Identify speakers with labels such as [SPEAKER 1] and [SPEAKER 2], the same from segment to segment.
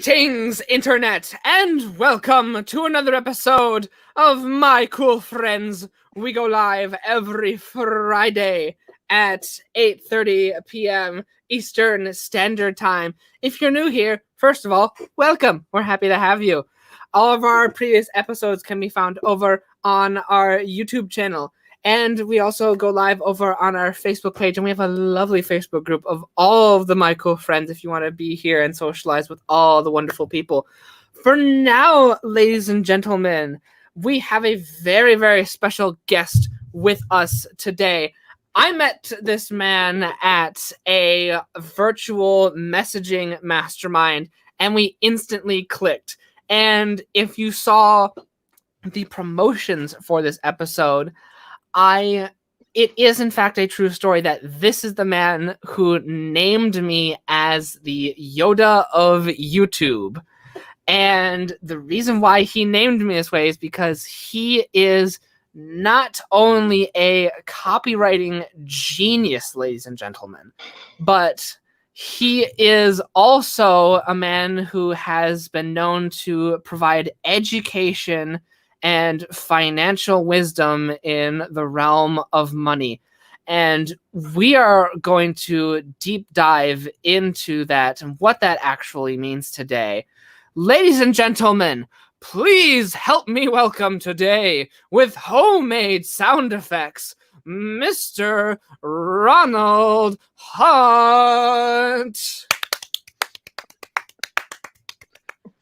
[SPEAKER 1] Greetings, Internet, and welcome to another episode of My Cool Friends. We go live every Friday at 8:30 p.m. Eastern Standard Time. If you're new here, first of all, welcome. We're happy to have you. All of our previous episodes can be found over on our YouTube channel. And we also go live over on our Facebook page, and we have a lovely Facebook group of all of the My Cool Friends if you want to be here and socialize with all the wonderful people. For now, ladies and gentlemen, we have a very, very special guest with us today. I met this man at a virtual messaging mastermind, and we instantly clicked. And if you saw the promotions for this episode, it is in fact a true story that this is the man who named me as the Yoda of YouTube. And the reason why he named me this way is because he is not only a copywriting genius, ladies and gentlemen, but he is also a man who has been known to provide education and financial wisdom in the realm of money. And we are going to deep dive into that and what that actually means today. Ladies and gentlemen, please help me welcome today, with homemade sound effects, Mr. Ronald Hunt.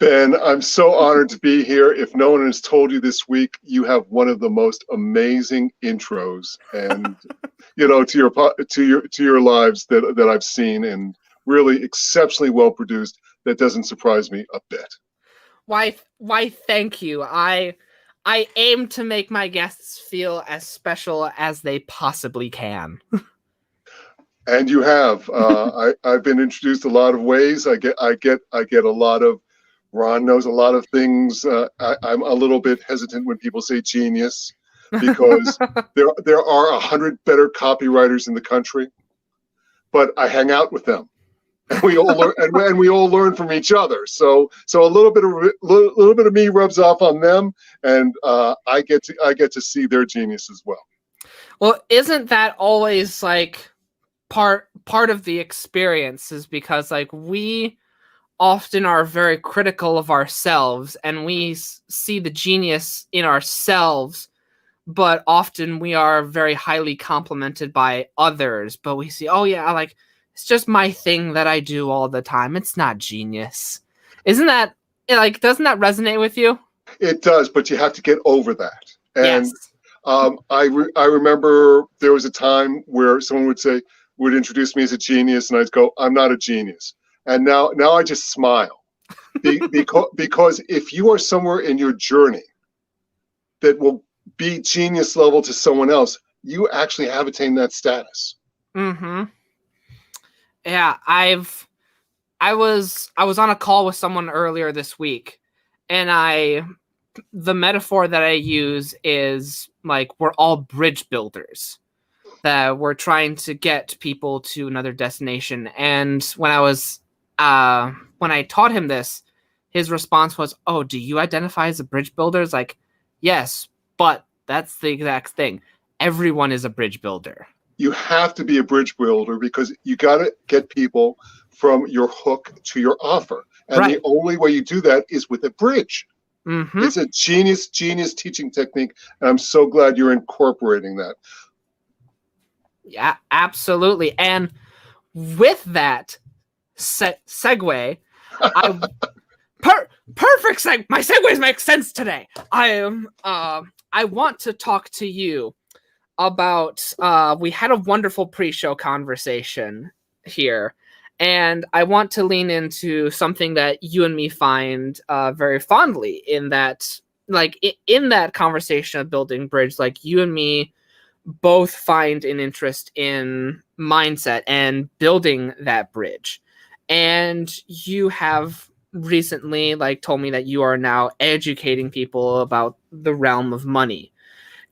[SPEAKER 2] Ben, I'm so honored to be here. If no one has told you this week, you have one of the most amazing intros, and to your lives that I've seen, and really exceptionally well produced. That doesn't surprise me a bit.
[SPEAKER 1] Why? Thank you. I aim to make my guests feel as special as they possibly can.
[SPEAKER 2] And you have. I've been introduced a lot of ways. I get a lot of. Ron knows a lot of things. I'm a little bit hesitant when people say genius, because there are 100 better copywriters in the country, but I hang out with them, and we all learn, and we all learn from each other. So a little bit of me rubs off on them, and I get to see their genius as well.
[SPEAKER 1] Well, isn't that always like part of the experience? Is because like we often are very critical of ourselves, and we see the genius in ourselves, but often we are very highly complimented by others, but we see, oh yeah, like it's just my thing that I do all the time. It's not genius. Isn't that like, doesn't that resonate with you?
[SPEAKER 2] It does, but you have to get over that. And
[SPEAKER 1] yes.
[SPEAKER 2] I remember there was a time where someone would introduce me as a genius, and I'd go, I'm not a genius. And now I just smile, because if you are somewhere in your journey that will be genius level to someone else, you actually have attained that status.
[SPEAKER 1] Mm-hmm. Yeah, I was on a call with someone earlier this week, and the metaphor that I use is like we're all bridge builders, that we're trying to get people to another destination. And when I taught him this, his response was, oh, do you identify as a bridge builder? It's like, yes, but that's the exact thing. Everyone is a bridge builder.
[SPEAKER 2] You have to be a bridge builder, because you got to get people from your hook to your offer. And right. The only way you do that is with a bridge.
[SPEAKER 1] Mm-hmm.
[SPEAKER 2] It's a genius teaching technique. And I'm so glad you're incorporating that.
[SPEAKER 1] Yeah, absolutely. And with that segue, perfect segue. My segues make sense today. I want to talk to you about we had a wonderful pre-show conversation here, and I want to lean into something that you and me find very fondly, in that, like, in that conversation of building bridge, like, you and me both find an interest in mindset and building that bridge. And you have recently, like, told me that you are now educating people about the realm of money.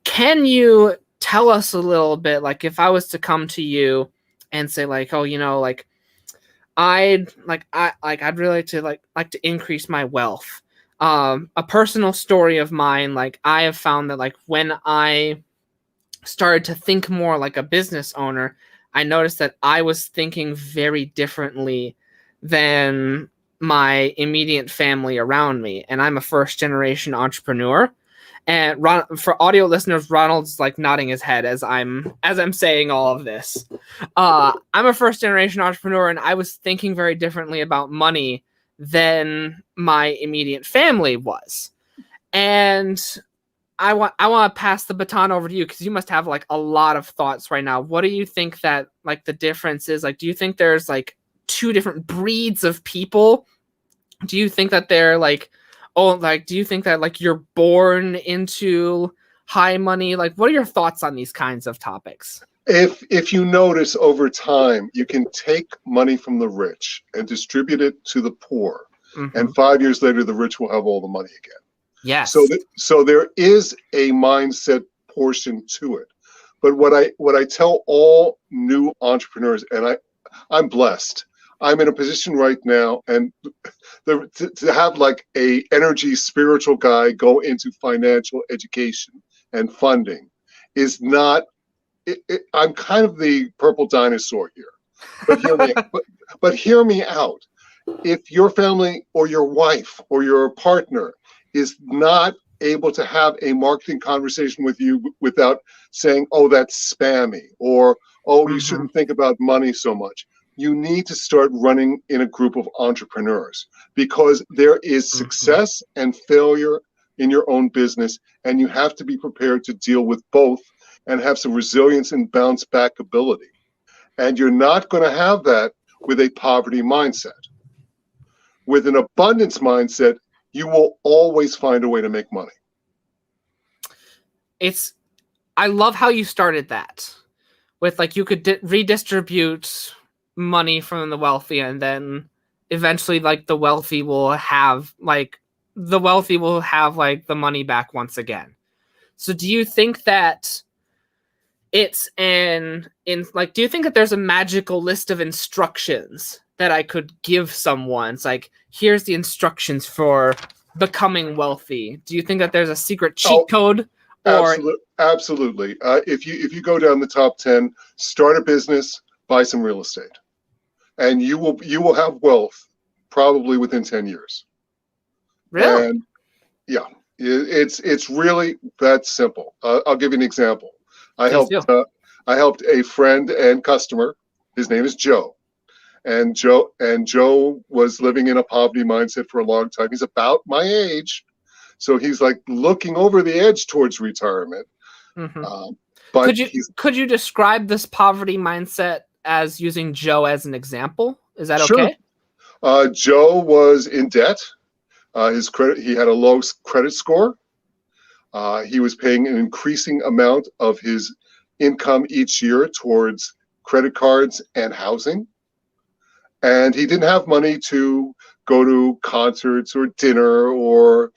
[SPEAKER 1] Can you tell us a little bit, like, if I was to come to you and say, like, oh, you know, like, I'd really like to increase my wealth. A personal story of mine, like I have found that like when I started to think more like a business owner, I noticed that I was thinking very differently than my immediate family around me. And I'm a first generation entrepreneur. And for audio listeners, Ronald's like nodding his head as I'm saying all of this. I'm a first generation entrepreneur, and I was thinking very differently about money than my immediate family was. And I want to pass the baton over to you because you must have like a lot of thoughts right now. What do you think that like the difference is? Like, do you think there's like two different breeds of people? Do you think that they're like, oh, like, do you think that like you're born into high money? Like, what are your thoughts on these kinds of topics?
[SPEAKER 2] If you notice over time, you can take money from the rich and distribute it to the poor, and 5 years later, the rich will have all the money again.
[SPEAKER 1] Yes.
[SPEAKER 2] So there is a mindset portion to it. But what I tell all new entrepreneurs, and I'm blessed. I'm in a position right now, and to have like a energy spiritual guy go into financial education and funding is not. I'm kind of the purple dinosaur here, but but hear me out. If your family or your wife or your partner is not able to have a marketing conversation with you without saying, "Oh, that's spammy," or "Oh, you shouldn't think about money so much," you need to start running in a group of entrepreneurs, because there is success and failure in your own business, and you have to be prepared to deal with both and have some resilience and bounce back ability. And you're not going to have that with a poverty mindset. With an abundance mindset, you will always find a way to make money.
[SPEAKER 1] I love how you started that with like you could redistribute money from the wealthy, and then eventually like the wealthy will have like the money back once again. So do you think that it's do you think that there's a magical list of instructions that I could give someone? It's like, here's the instructions for becoming wealthy. Do you think that there's a secret cheat code?
[SPEAKER 2] Absolutely. If you go down the top 10, start a business, buy some real estate, and you will have wealth probably within 10 years.
[SPEAKER 1] Really?
[SPEAKER 2] And yeah, it's really that simple. I'll give you an example. I helped a friend and customer. His name is Joe. And Joe was living in a poverty mindset for a long time. He's about my age, so he's like looking over the edge towards retirement. But
[SPEAKER 1] could you describe this poverty mindset as using Joe as an example? Is that
[SPEAKER 2] sure.
[SPEAKER 1] Okay?
[SPEAKER 2] Joe was in debt. He had a low credit score. He was paying an increasing amount of his income each year towards credit cards and housing. And he didn't have money to go to concerts or dinner or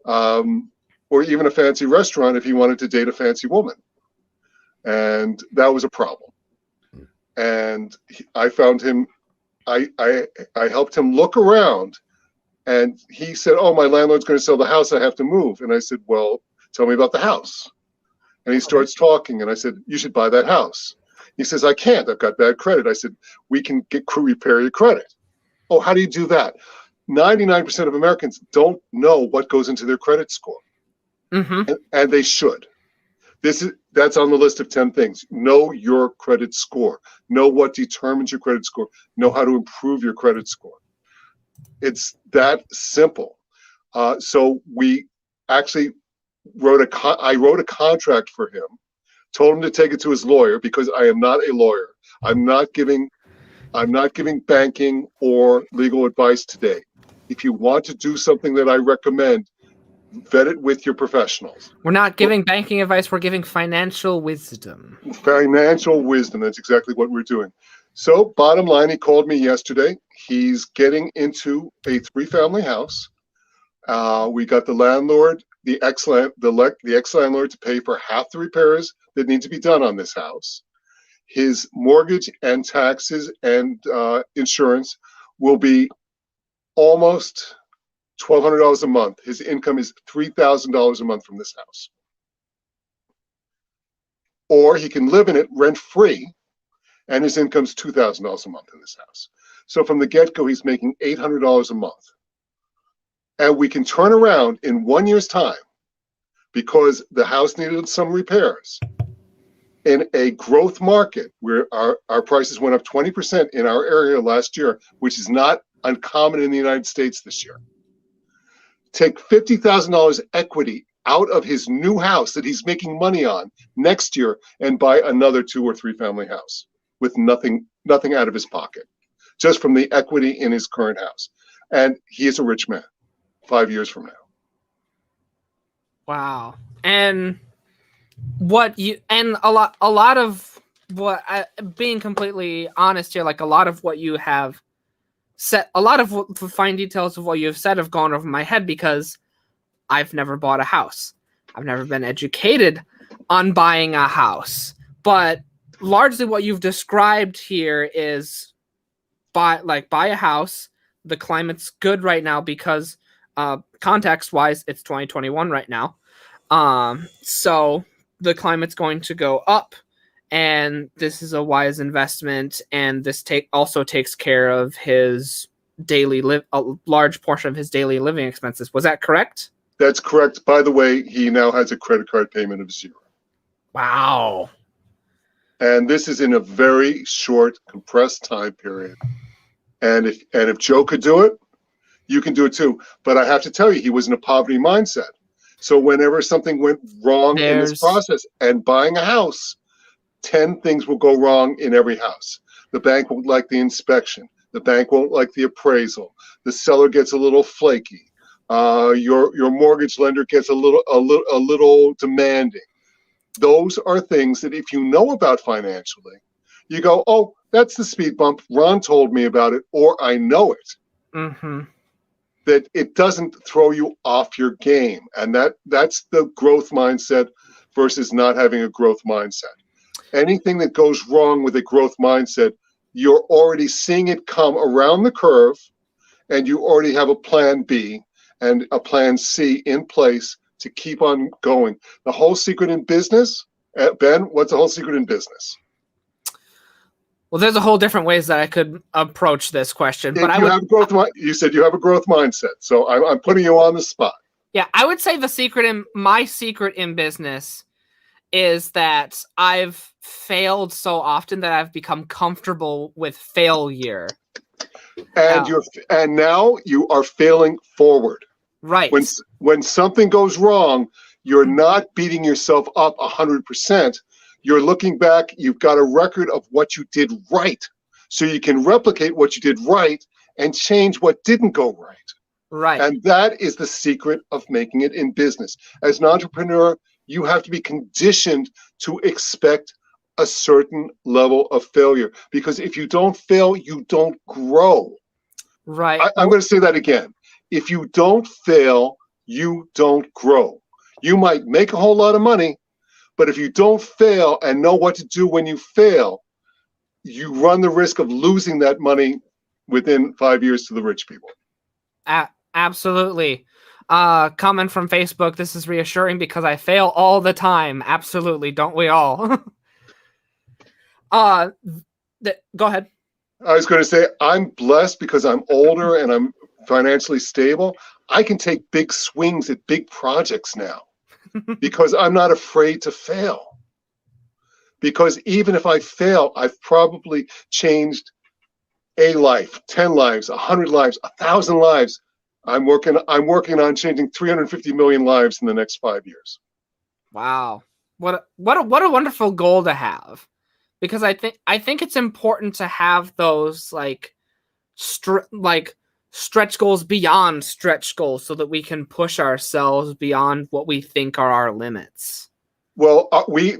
[SPEAKER 2] even a fancy restaurant if he wanted to date a fancy woman. And that was a problem. And I found him, I helped him look around, and he said, "Oh, my landlord's going to sell the house. I have to move." And I said, "Well, tell me about the house." And he starts talking, and I said, "You should buy that house." He says, "I can't. I've got bad credit." I said, "We can repair your credit." "Oh, how do you do that?" 99% of Americans don't know what goes into their credit score, and they should. That's on the list of 10 things. Know your credit score. Know what determines your credit score. Know how to improve your credit score. It's that simple. So we actually I wrote a contract for him, told him to take it to his lawyer, because I am not a lawyer. I'm not giving banking or legal advice today. If you want to do something that I recommend, vet it with your professionals.
[SPEAKER 1] We're not giving banking advice. We're giving financial wisdom.
[SPEAKER 2] Financial wisdom. That's exactly what we're doing. So bottom line, he called me yesterday. He's getting into a 3-family house. We got the landlord, the ex-landlord, to pay for half the repairs that need to be done on this house. His mortgage and taxes and insurance will be almost $1,200 a month. His income is $3,000 a month from this house. Or he can live in it rent-free, and his income's $2,000 a month in this house. So from the get-go, he's making $800 a month. And we can turn around in 1 year's time, because the house needed some repairs, in a growth market where our prices went up 20% in our area last year, which is not uncommon in the United States this year. Take $50,000 equity out of his new house that he's making money on next year and buy another 2 or 3 family house with nothing out of his pocket, just from the equity in his current house. And he is a rich man 5 years from now.
[SPEAKER 1] Wow. And a lot of what, being completely honest here, like a lot of what you have said, a lot of the fine details of what you have said have gone over my head, because I've never bought a house. I've never been educated on buying a house. But largely what you've described here is buy a house. The climate's good right now because context-wise, it's 2021 right now. So the climate's going to go up, and this is a wise investment, and this also takes care of his a large portion of his daily living expenses. Was that correct?
[SPEAKER 2] That's correct. By the way, he now has a credit card payment of 0.
[SPEAKER 1] Wow.
[SPEAKER 2] And this is in a very short, compressed time period. And if Joe could do it, you can do it too. But I have to tell you, he was in a poverty mindset. So whenever something went wrong in this process, and buying a house, 10 things will go wrong in every house. The bank won't like the inspection. The bank won't like the appraisal. The seller gets a little flaky. Your mortgage lender gets a little demanding. Those are things that if you know about financially, you go, oh, that's the speed bump. Ron told me about it, or I know it.
[SPEAKER 1] Mm-hmm.
[SPEAKER 2] That it doesn't throw you off your game. And that's the growth mindset versus not having a growth mindset. Anything that goes wrong with a growth mindset, you're already seeing it come around the curve, and you already have a plan B and a plan C in place to keep on going. The whole secret in business, Ben, what's the whole secret in business?
[SPEAKER 1] Well, there's a whole different ways that I could approach this question, but
[SPEAKER 2] you said you have a growth mindset, so I'm putting you on the spot.
[SPEAKER 1] Yeah, I would say my secret in business is that I've failed so often that I've become comfortable with failure.
[SPEAKER 2] And now you are failing forward.
[SPEAKER 1] Right.
[SPEAKER 2] When something goes wrong, you're not beating yourself up 100%. You're looking back, you've got a record of what you did right. So you can replicate what you did right and change what didn't go right.
[SPEAKER 1] Right.
[SPEAKER 2] And that is the secret of making it in business. As an entrepreneur, you have to be conditioned to expect a certain level of failure. Because if you don't fail, you don't grow.
[SPEAKER 1] Right.
[SPEAKER 2] I'm going to say that again. If you don't fail, you don't grow. You might make a whole lot of money, but if you don't fail and know what to do when you fail, you run the risk of losing that money within 5 years to the rich people.
[SPEAKER 1] Absolutely. Comment from Facebook. This is reassuring because I fail all the time. Absolutely. Don't we all? Go ahead.
[SPEAKER 2] I was going to say, I'm blessed because I'm older and I'm financially stable. I can take big swings at big projects now because I'm not afraid to fail. Because even if I fail, I've probably changed a life, 10 lives, 100 lives, 1,000 lives. I'm working on changing 350 million lives in the next 5 years.
[SPEAKER 1] Wow. What a wonderful goal to have. Because I think it's important to have those stretch goals beyond stretch goals so that we can push ourselves beyond what we think are our limits.
[SPEAKER 2] Well,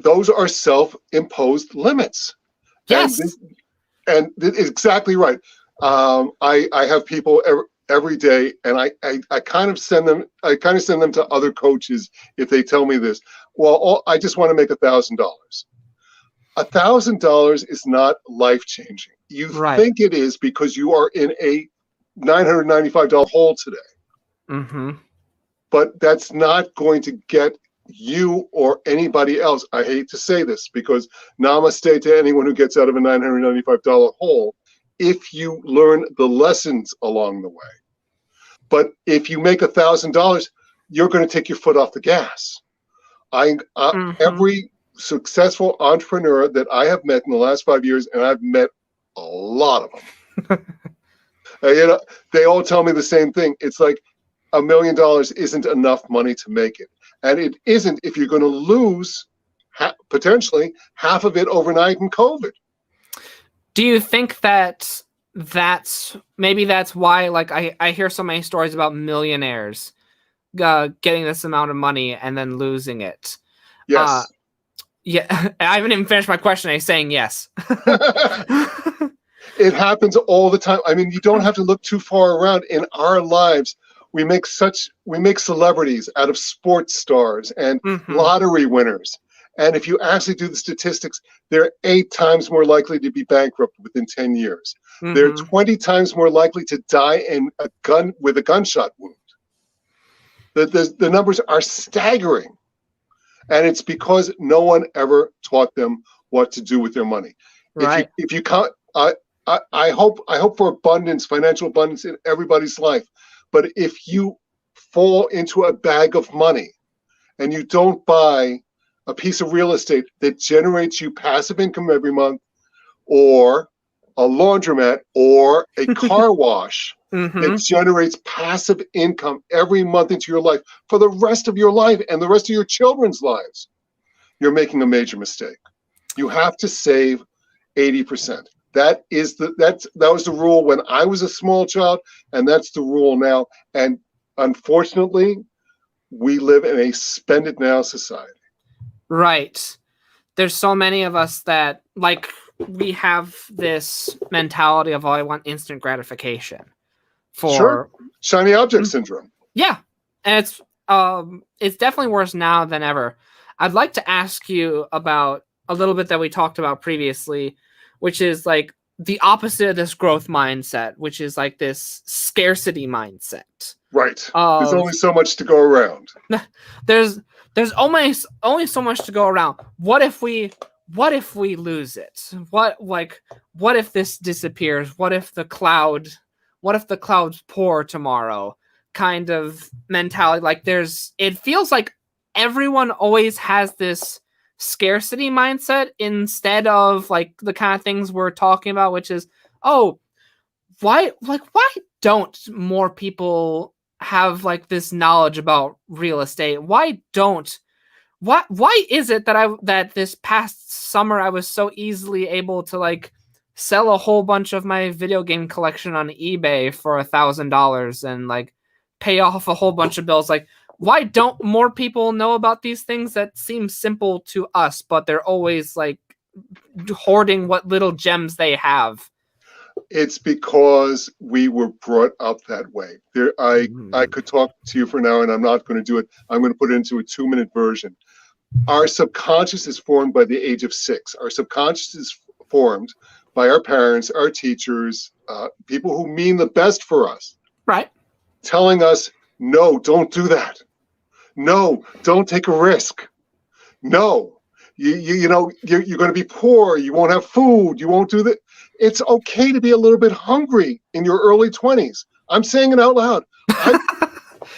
[SPEAKER 2] those are self-imposed limits.
[SPEAKER 1] Yes.
[SPEAKER 2] And exactly right. I have people every day, and I kind of send them to other coaches if they tell me this. Well, I just want to make $1,000. $1,000 is not life-changing. You
[SPEAKER 1] Right.
[SPEAKER 2] think it is because you are in a $995 hole today.
[SPEAKER 1] Mm-hmm.
[SPEAKER 2] But that's not going to get you or anybody else. I hate to say this because namaste to anyone who gets out of a $995 hole if you learn the lessons along the way. But if you make $1,000, you're going to take your foot off the gas. Every successful entrepreneur that I have met in the last 5 years, and I've met a lot of them, they all tell me the same thing. It's like $1 million isn't enough money to make it. And it isn't if you're going to lose potentially half of it overnight in COVID.
[SPEAKER 1] Do you think that that's why, like, I hear so many stories about millionaires getting this amount of money and then losing it?
[SPEAKER 2] Yes.
[SPEAKER 1] Yeah, I haven't even finished my question. I'm saying yes.
[SPEAKER 2] It happens all the time. I mean, you don't have to look too far around. In our lives, we make celebrities out of sports stars and lottery winners. And if you actually do the statistics, they're 8 times more likely to be bankrupt within 10 years. They're 20 times more likely to die with a gunshot wound. The numbers are staggering. And it's because no one ever taught them what to do with their money.
[SPEAKER 1] Right.
[SPEAKER 2] If you can't, I hope for abundance, financial abundance in everybody's life. But if you fall into a bag of money and you don't buy a piece of real estate that generates you passive income every month, or a laundromat, or a car wash that generates passive income every month into your life for the rest of your life and the rest of your children's lives, you're making a major mistake. You have to save 80%. That was the rule when I was a small child, and that's the rule now. And unfortunately, we live in a spend it now society.
[SPEAKER 1] Right. There's so many of us that, like, we have this mentality of, oh, I want instant gratification.
[SPEAKER 2] Sure. Shiny object syndrome.
[SPEAKER 1] Yeah. And it's definitely worse now than ever. I'd like to ask you about a little bit that we talked about previously, which is like the opposite of this growth mindset, which is like this scarcity mindset.
[SPEAKER 2] Right. There's only so much to go around.
[SPEAKER 1] There's only so much to go around. What if we lose it? What if this disappears? What if the clouds pour tomorrow? Kind of mentality. Like it feels like everyone always has this scarcity mindset instead of like the kind of things we're talking about, which is, oh, why don't more people have like this knowledge about real estate? Why is it that this past summer I was so easily able to like sell a whole bunch of my video game collection on eBay for $1,000 and like pay off a whole bunch of bills? Like, why don't more people know about these things that seem simple to us, but they're always like hoarding what little gems they have?
[SPEAKER 2] It's because we were brought up that way. I could talk to you for an hour, and I'm not going to do it. I'm going to put it into a 2-minute version. Our subconscious is formed by the age of 6. Our subconscious is formed by our parents, our teachers, people who mean the best for us.
[SPEAKER 1] Right.
[SPEAKER 2] Telling us, no, don't do that. No, don't take a risk. No, you're going to be poor. You won't have food. You won't do that. It's okay to be a little bit hungry in your early 20s. I'm saying it out loud.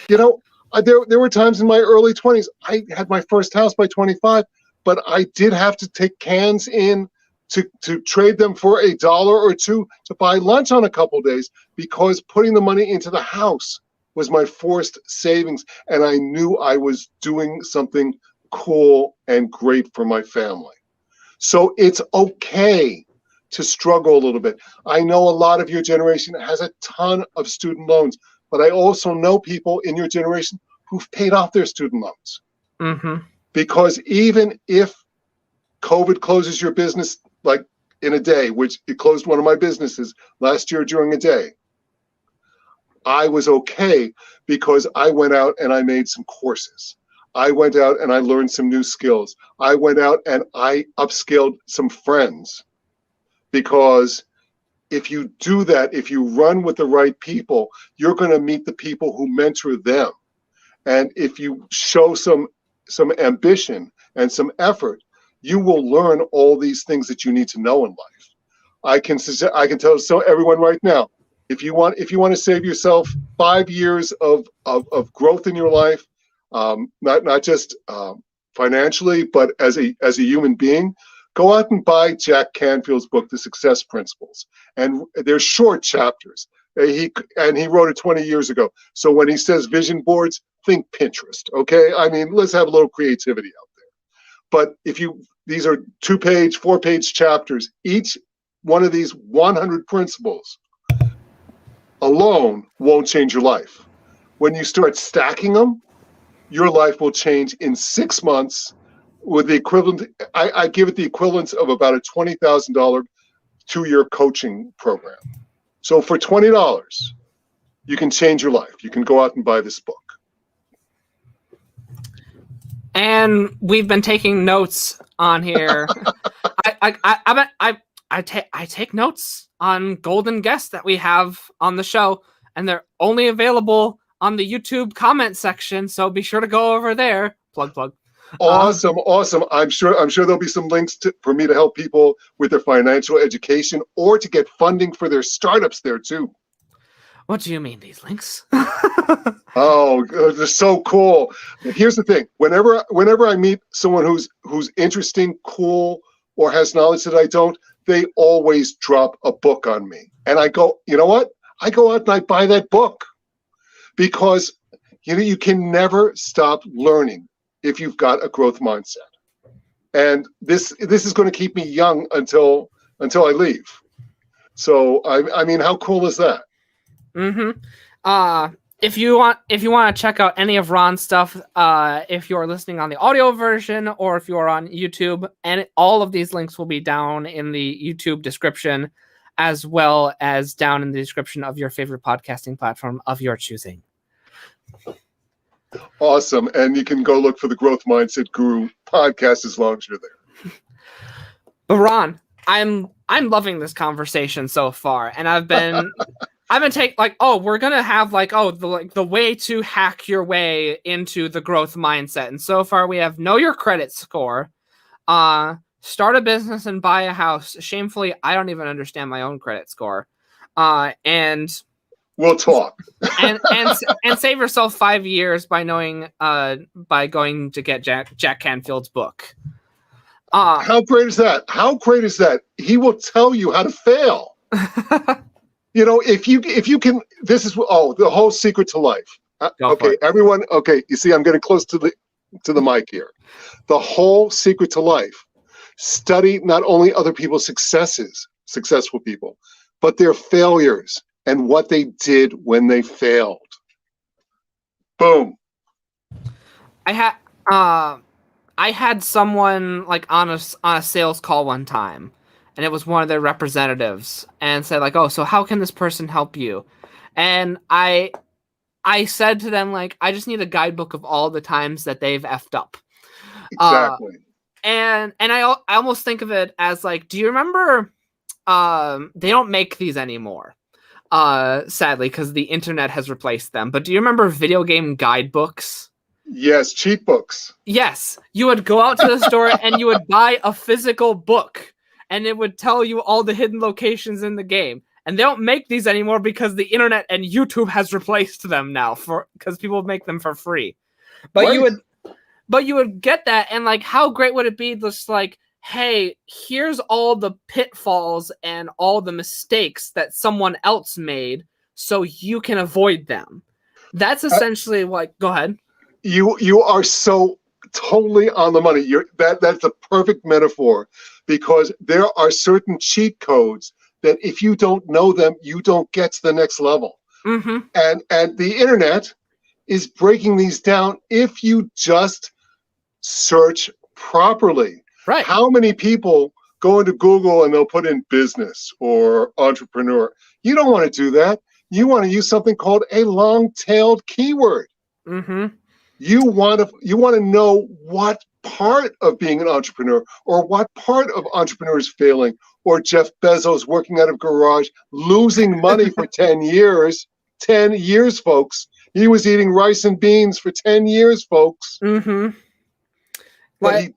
[SPEAKER 2] There were times in my early 20s, I had my first house by 25, but I did have to take cans in to trade them for $1 or $2 to buy lunch on a couple days, because putting the money into the house was my forced savings, and I knew I was doing something cool and great for my family. So it's okay to struggle a little bit. I know a lot of your generation has a ton of student loans, but I also know people in your generation who've paid off their student loans. Because even if COVID closes your business like in a day, which it closed one of my businesses last year during a day, I was okay because I went out and I made some courses. I went out and I learned some new skills. I went out and I upskilled some friends, because if you do that, if you run with the right people, you're going to meet the people who mentor them. And if you show some ambition and some effort, you will learn all these things that you need to know in life. I can tell everyone right now, if you want to save yourself 5 years of growth in your life, not just financially, but as a human being, go out and buy Jack Canfield's book, The Success Principles. And they're short chapters. He wrote it 20 years ago. So when he says vision boards, think Pinterest, okay? I mean, let's have a little creativity out there. But these are 2-page, 4-page chapters. Each one of these 100 principles alone won't change your life. When you start stacking them, your life will change in 6 months with the equivalent. I give it the equivalence of about a $20,000 2-year coaching program. So for $20, you can change your life. You can go out and buy this book.
[SPEAKER 1] And we've been taking notes on here. I take notes on golden guests that we have on the show, and they're only available on the YouTube comment section. So be sure to go over there. Plug.
[SPEAKER 2] Awesome. I'm sure there'll be some links for me to help people with their financial education or to get funding for their startups there too.
[SPEAKER 1] What do you mean, these links?
[SPEAKER 2] Oh, they're so cool. Here's the thing. Whenever I meet someone who's interesting, cool, or has knowledge that I don't, they always drop a book on me. And I go, you know what? I go out and I buy that book, because you can never stop learning if you've got a growth mindset. And this is going to keep me young until I leave. So I mean, how cool is that?
[SPEAKER 1] Mm-hmm. If you want to check out any of Ron's stuff, if you're listening on the audio version or if you're on YouTube, and all of these links will be down in the YouTube description, as well as down in the description of your favorite podcasting platform of your choosing.
[SPEAKER 2] Awesome. And you can go look for the Growth Mindset Guru podcast as long as you're there.
[SPEAKER 1] But Ron, I'm loving this conversation so far, and I've been taking we're gonna have the way to hack your way into the growth mindset. And so far we have know your credit score, start a business and buy a house. Shamefully, I don't even understand my own credit score. And
[SPEAKER 2] we'll talk.
[SPEAKER 1] and save yourself 5 years by going to get Jack Canfield's book.
[SPEAKER 2] How great is that? How great is that? He will tell you how to fail. If you can, this is the whole secret to life. Okay, everyone. Okay, you see, I'm getting close to the mic here. The whole secret to life: study not only other people's successes, successful people, but their failures and what they did when they failed. Boom.
[SPEAKER 1] I had someone on a sales call one time, and it was one of their representatives, and said so how can this person help you? And I said to them, I just need a guidebook of all the times that they've effed up.
[SPEAKER 2] Exactly.
[SPEAKER 1] And I almost think of it as do you remember, they don't make these anymore, sadly, because the internet has replaced them. But do you remember video game guidebooks?
[SPEAKER 2] Yes, cheat books.
[SPEAKER 1] Yes, you would go out to the store and you would buy a physical book, and it would tell you all the hidden locations in the game. And they don't make these anymore because the internet and YouTube has replaced them now, because people make them for free. But right. you would get that, and how great would it be just hey, here's all the pitfalls and all the mistakes that someone else made so you can avoid them. That's essentially go ahead.
[SPEAKER 2] You are so totally on the money. That's a perfect metaphor, because there are certain cheat codes that if you don't know them, you don't get to the next level.
[SPEAKER 1] Mm-hmm.
[SPEAKER 2] And the internet is breaking these down if you just search properly.
[SPEAKER 1] Right.
[SPEAKER 2] How many people go into Google and they'll put in business or entrepreneur? You don't want to do that. You want to use something called a long-tailed keyword.
[SPEAKER 1] Mm-hmm.
[SPEAKER 2] You want to know what part of being an entrepreneur or what part of entrepreneur is failing, or Jeff Bezos working out of a garage, losing money for 10 years. 10 years, folks. He was eating rice and beans for 10 years, folks.
[SPEAKER 1] Mm-hmm.
[SPEAKER 2] But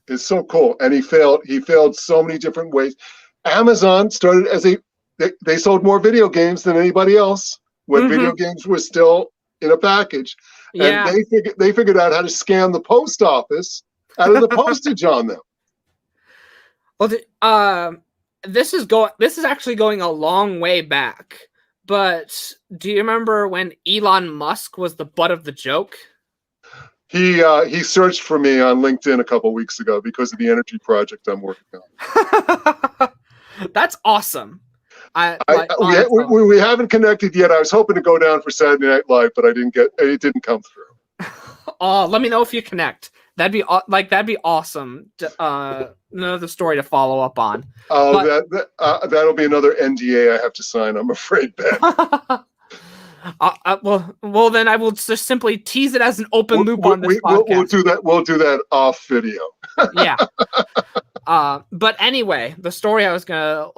[SPEAKER 2] it's so cool. And he failed so many different ways. Amazon started as they sold more video games than anybody else when video games were still in a package. And they figured out how to scam the post office out of the postage on them.
[SPEAKER 1] Well, this is actually going a long way back. But do you remember when Elon Musk was the butt of the joke?
[SPEAKER 2] He searched for me on LinkedIn a couple weeks ago because of the energy project I'm working on.
[SPEAKER 1] That's awesome.
[SPEAKER 2] We haven't connected yet. I was hoping to go down for Saturday Night Live, but it didn't come through.
[SPEAKER 1] Oh, let me know if you connect. That'd be awesome. Another story to follow up on.
[SPEAKER 2] Oh, that'll be another NDA I have to sign, I'm afraid, Ben.
[SPEAKER 1] Well, then I will just simply tease it as an open loop on this podcast.
[SPEAKER 2] We'll do that off video.
[SPEAKER 1] Yeah. But anyway, the story I was gonna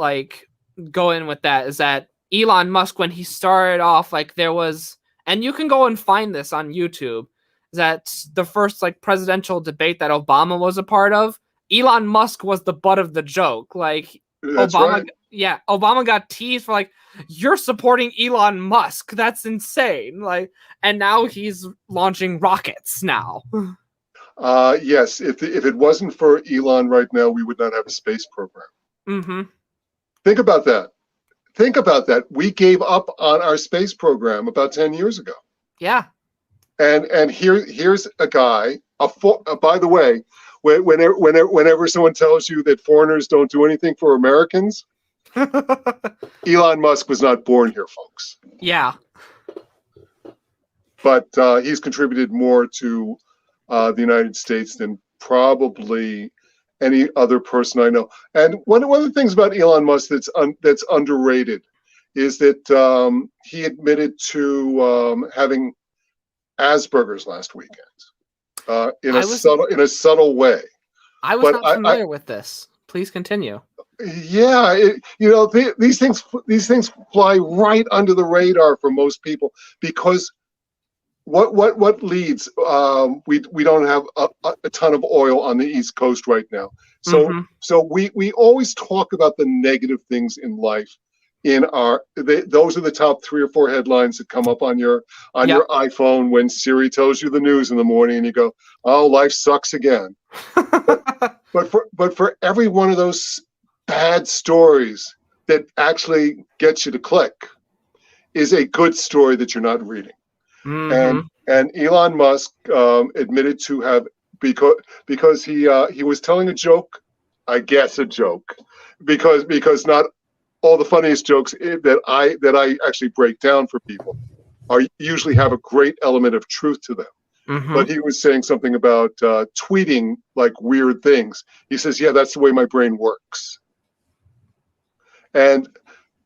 [SPEAKER 1] go in with that is that Elon Musk, when he started off, there was, and you can go and find this on YouTube, that the first presidential debate that Obama was a part of, Elon Musk was the butt of the joke.
[SPEAKER 2] That's
[SPEAKER 1] Obama,
[SPEAKER 2] right.
[SPEAKER 1] Yeah, Obama got teased for you're supporting Elon Musk. That's insane. And now he's launching rockets now.
[SPEAKER 2] Yes, if it wasn't for Elon right now, we would not have a space program.
[SPEAKER 1] Mm-hmm.
[SPEAKER 2] Think about that. We gave up on our space program about 10 years ago.
[SPEAKER 1] Yeah.
[SPEAKER 2] And here's a guy. By the way, whenever someone tells you that foreigners don't do anything for Americans, Elon Musk was not born here, folks.
[SPEAKER 1] Yeah.
[SPEAKER 2] But he's contributed more to the United States than probably any other person I know. And one of the things about Elon Musk that's underrated is that he admitted to having Asperger's last weekend in a subtle way.
[SPEAKER 1] I was not familiar with this. Please continue.
[SPEAKER 2] Yeah, these things fly right under the radar for most people because what leads? We don't have a ton of oil on the East Coast right now, so we always talk about the negative things in life. Those are the top 3 or 4 headlines that come up on your iPhone when Siri tells you the news in the morning, and you go, "Oh, life sucks again." but for every one of those bad stories that actually gets you to click is a good story that you're not reading. And Elon Musk admitted to have because he was telling a joke, I guess a joke, because not all the funniest jokes that I actually break down for people usually have a great element of truth to them. But he was saying something about tweeting weird things. He says, "Yeah, that's the way my brain works." And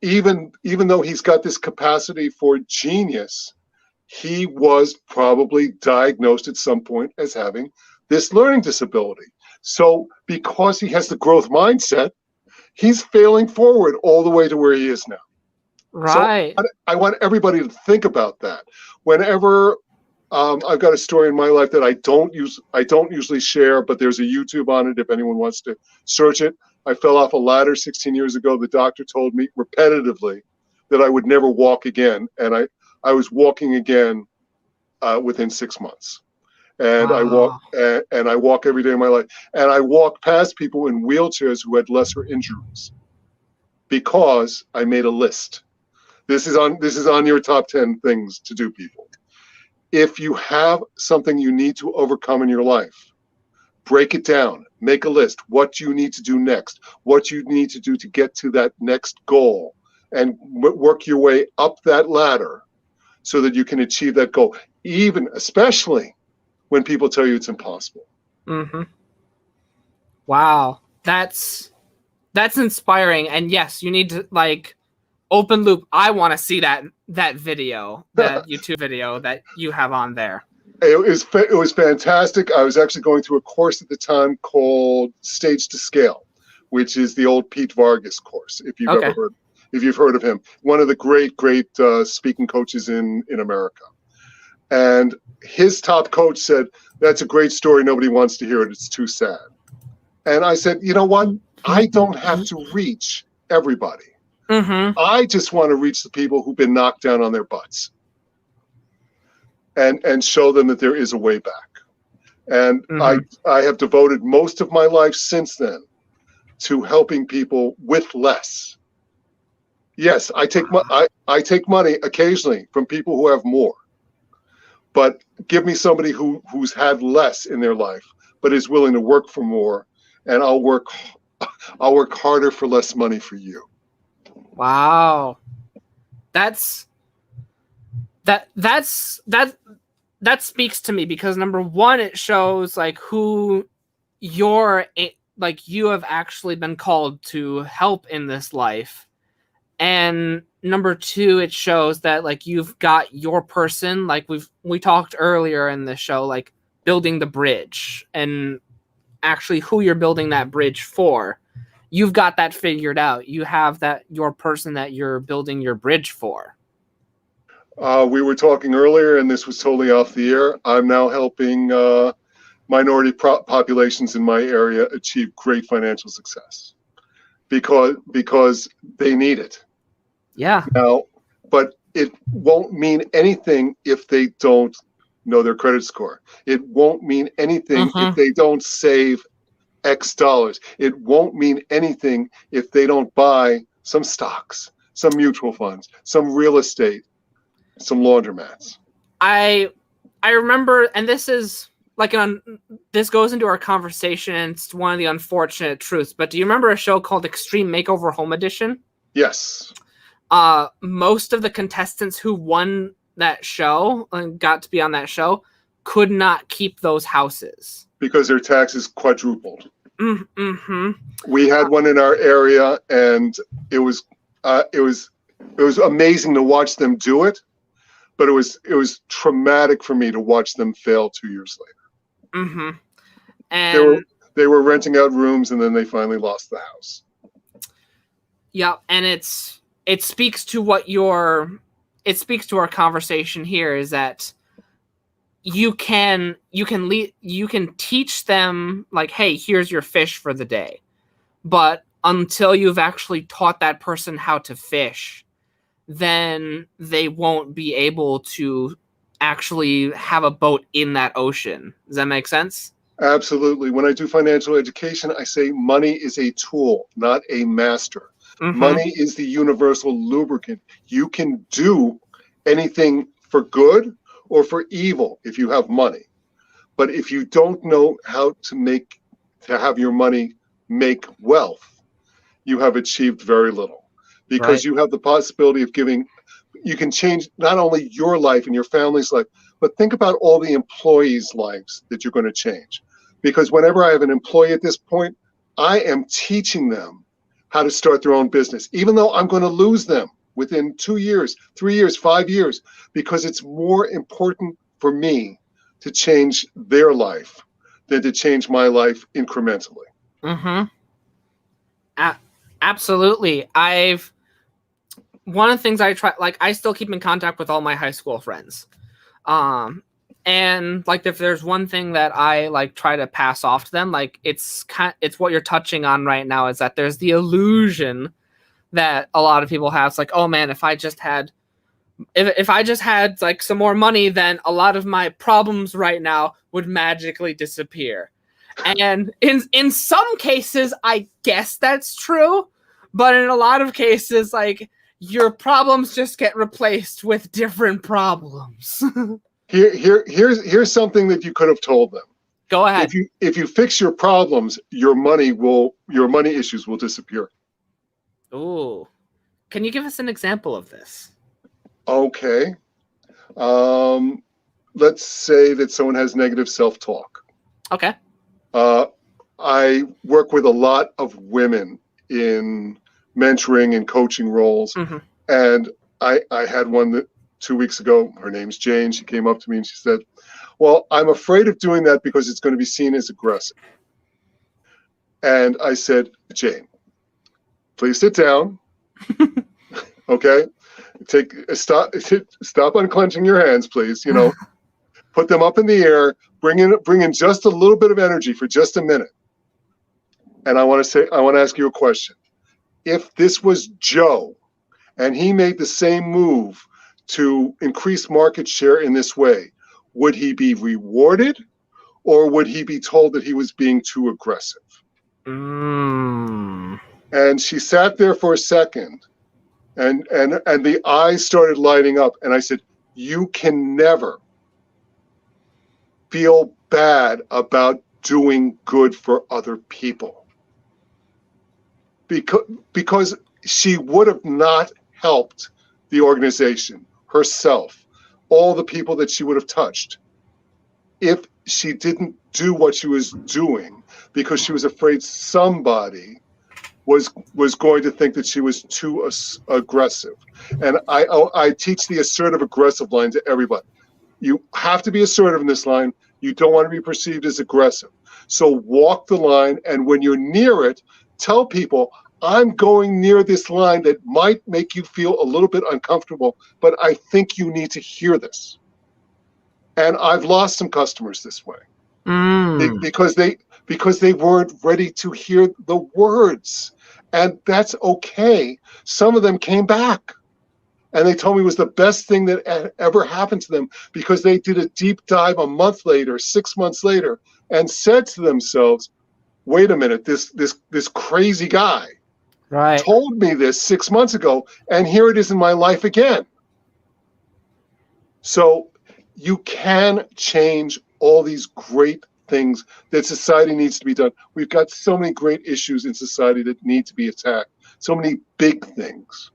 [SPEAKER 2] even though he's got this capacity for genius, he was probably diagnosed at some point as having this learning disability. So because he has the growth mindset, he's failing forward all the way to where he is now.
[SPEAKER 1] Right.
[SPEAKER 2] So I want everybody to think about that. Whenever I've got a story in my life that I don't usually share, but there's a YouTube on it if anyone wants to search it. I fell off a ladder 16 years ago. The doctor told me repetitively that I would never walk again, and I was walking again within 6 months. And
[SPEAKER 1] wow.
[SPEAKER 2] I walk every day of my life, and I walk past people in wheelchairs who had lesser injuries because I made a list. This is on your top 10 things to do, people. If you have something you need to overcome in your life, break it down, make a list. What you need to do next, what you need to do to get to that next goal, and work your way up that ladder so that you can achieve that goal, especially when people tell you it's impossible.
[SPEAKER 1] Wow, that's inspiring. And yes, you need to open loop. I want to see that video, that YouTube video that you have on there.
[SPEAKER 2] It was fantastic. I was actually going through a course at the time called Stage to Scale, which is the old Pete Vargas course.
[SPEAKER 1] Okay.
[SPEAKER 2] If you've heard of him, one of the great speaking coaches in America. And his top coach said, "That's a great story. Nobody wants to hear it. It's too sad." And I said, "You know what? I don't have to reach everybody. I just want to reach the people who've been knocked down on their butts and show them that there is a way back." And I have devoted most of my life since then to helping people with less. Yes, I take money occasionally from people who have more, but give me somebody who's had less in their life, but is willing to work for more, and I'll work harder for less money for you.
[SPEAKER 1] Wow. That speaks to me because number one, it shows like who you have actually been called to help in this life. And number two, it shows that like you've got your person, like we talked earlier in the show, like building the bridge and actually who you're building that bridge for. You've got that figured out. You have your person that you're building your bridge for.
[SPEAKER 2] We were talking earlier, and this was totally off the air. I'm now helping minority populations in my area achieve great financial success because they need it.
[SPEAKER 1] Yeah.
[SPEAKER 2] Now, but it won't mean anything if they don't know their credit score. It won't mean anything if they don't save X dollars. It won't mean anything if they don't buy some stocks, some mutual funds, some real estate, some laundromats.
[SPEAKER 1] I remember, and this is like this goes into our conversation, and it's one of the unfortunate truths. But do you remember a show called Extreme Makeover Home Edition?
[SPEAKER 2] Yes.
[SPEAKER 1] Most of the contestants who won that show and got to be on that show could not keep those houses
[SPEAKER 2] because their taxes quadrupled.
[SPEAKER 1] Mm-hmm.
[SPEAKER 2] We had one in our area, and it was amazing to watch them do it, but it was traumatic for me to watch them fail 2 years later. And they were renting out rooms, and then they finally lost the house.
[SPEAKER 1] Yeah, and it speaks to our conversation here is that you can teach them like, hey, here's your fish for the day. But until you've actually taught that person how to fish, then they won't be able to actually have a boat in that ocean. Does that make sense?
[SPEAKER 2] Absolutely. When I do financial education, I say money is a tool, not a master. Money is the universal lubricant. You can do anything for good or for evil if you have money. But if you don't know how to have your money make wealth, you have achieved very little, because you have the possibility of you can change not only your life and your family's life, but think about all the employees' lives that you're going to change. Because whenever I have an employee at this point, I am teaching them how to start their own business, even though I'm going to lose them within 2 years, 3 years, 5 years, because it's more important for me to change their life than to change my life incrementally.
[SPEAKER 1] Absolutely. One of the things I try, like, I still keep in contact with all my high school friends. And like, if there's one thing that I like try to pass off to them, like it's what you're touching on right now, is that there's the illusion that a lot of people have. It's like, oh man, if I just had like some more money, then a lot of my problems right now would magically disappear. And in some cases, I guess that's true, but in a lot of cases, like, your problems just get replaced with different problems.
[SPEAKER 2] Here's something that you could have told them.
[SPEAKER 1] Go ahead.
[SPEAKER 2] If you fix your problems, your money issues will disappear.
[SPEAKER 1] Ooh. Can you give us an example of this?
[SPEAKER 2] Okay. Let's say that someone has negative self-talk.
[SPEAKER 1] Okay.
[SPEAKER 2] I work with a lot of women in mentoring and coaching roles. And I had one that 2 weeks ago. Her name's Jane. She came up to me and she said, Well, I'm afraid of doing that because it's going to be seen as aggressive. And I said, Jane, please sit down. Okay? Stop unclenching your hands, please. Put them up in the air, bring in just a little bit of energy for just a minute. And I want to ask you a question. If this was Joe and he made the same move to increase market share in this way, would he be rewarded or would he be told that he was being too aggressive? And she sat there for a second and the eyes started lighting up. And I said, you can never feel bad about doing good for other people. Because she would have not helped the organization, herself, all the people that she would have touched, if she didn't do what she was doing because she was afraid somebody was going to think that she was too aggressive. And I teach the assertive aggressive line to everybody. You have to be assertive in this line. You don't want to be perceived as aggressive. So walk the line, and when you're near it, tell people, I'm going near this line that might make you feel a little bit uncomfortable, but I think you need to hear this. And I've lost some customers this way because they weren't ready to hear the words. And that's okay. Some of them came back and they told me it was the best thing that ever happened to them because they did a deep dive a month later, 6 months later, and said to themselves, wait a minute, this crazy guy told me this 6 months ago, and here it is in my life again. So you can change all these great things that society needs to be done. We've got so many great issues in society that need to be attacked, so many big things.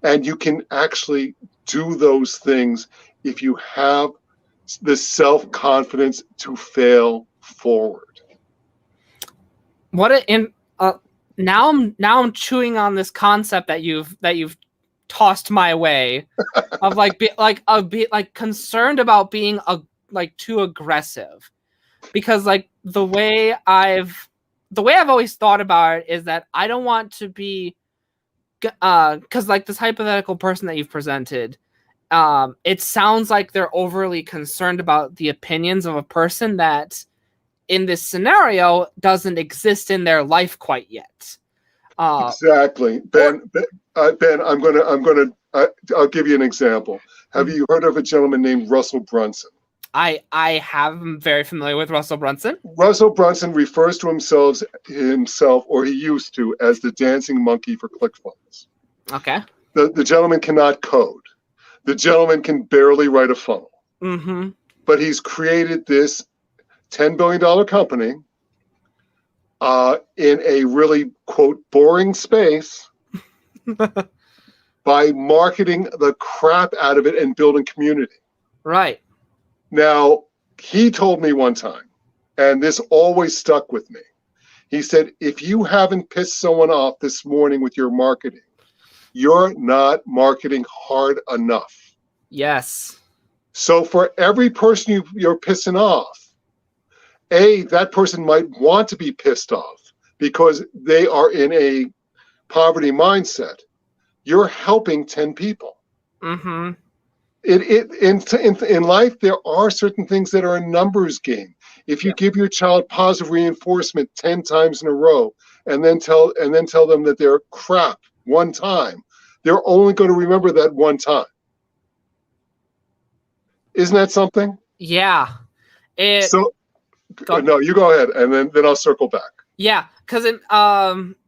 [SPEAKER 2] And you can actually do those things if you have the self-confidence to fail forward.
[SPEAKER 1] Now I'm chewing on this concept that you've tossed my way of concerned about being too aggressive, because the way I've always thought about it is that I don't want to be because this hypothetical person that you've presented, it sounds like they're overly concerned about the opinions of a person that in this scenario doesn't exist in their life quite yet.
[SPEAKER 2] Exactly. Ben, I'll give you an example. Have you heard of a gentleman named Russell Brunson?
[SPEAKER 1] I am very familiar with Russell Brunson.
[SPEAKER 2] Russell Brunson refers to himself, or he used to, as the dancing monkey for ClickFunnels.
[SPEAKER 1] Okay.
[SPEAKER 2] The gentleman cannot code. The gentleman can barely write a funnel.
[SPEAKER 1] Mm-hmm.
[SPEAKER 2] But he's created this $10 billion company in a really, quote, boring space by marketing the crap out of it and building community.
[SPEAKER 1] Right.
[SPEAKER 2] Now, he told me one time, and this always stuck with me. He said, if you haven't pissed someone off this morning with your marketing, you're not marketing hard enough.
[SPEAKER 1] Yes.
[SPEAKER 2] So for every person you're pissing off, that person might want to be pissed off because they are in a poverty mindset. You're helping 10 people.
[SPEAKER 1] Mm-hmm.
[SPEAKER 2] In life, there are certain things that are a numbers game. If you give your child positive reinforcement 10 times in a row, and then tell them that they're crap one time, they're only going to remember that one time. Isn't that something?
[SPEAKER 1] Yeah.
[SPEAKER 2] No, you go ahead, and then I'll circle back.
[SPEAKER 1] Yeah, because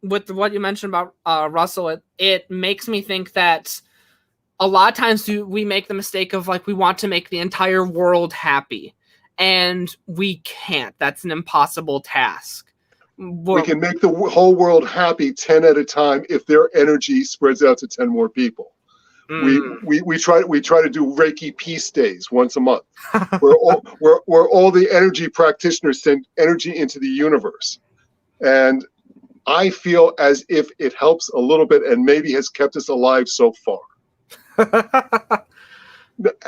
[SPEAKER 1] with what you mentioned about Russell, it makes me think that a lot of times we make the mistake of we want to make the entire world happy, and we can't. That's an impossible task.
[SPEAKER 2] We can make the whole world happy 10 at a time if their energy spreads out to 10 more people. We try to do Reiki Peace Days once a month, where all the energy practitioners send energy into the universe, and I feel as if it helps a little bit and maybe has kept us alive so far.